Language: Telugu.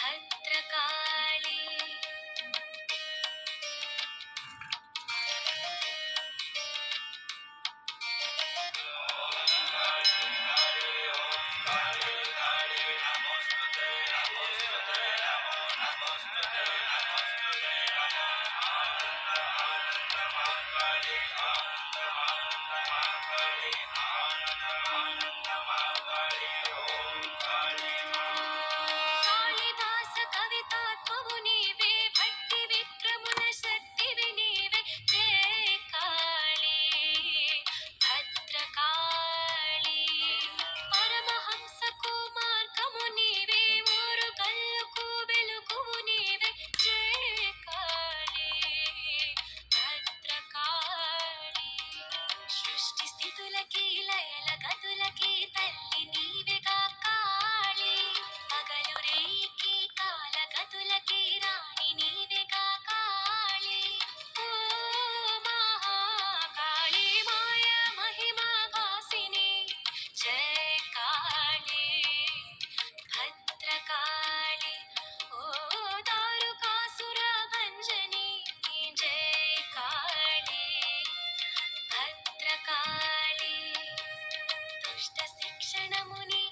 భద్రకాళి కాళిదాస కవితాత్మము నీవే భట్టి విక్రముల శక్తివి నీవే జయ కాళీ భద్రకాళి పరమహంస కుమార్గము నీవే మూరు కల్లుకు వెలుగువు నీవే జయ కాళీ భద్రకాళి సృష్టి స్థితులకి లయల గతులకి తల్లి నీవేగా కాళీ పగలు రేయికి కాల గతులకి రాణి నీవేగా కాళీ ఓ మహాకాళి మాయ మహిమా వాసిని జయ కాళీ భద్రకాళి ఓ దారుకాసుర భంజని జయ కాళీ భద్రకాళి దుష్ట శిక్షణముని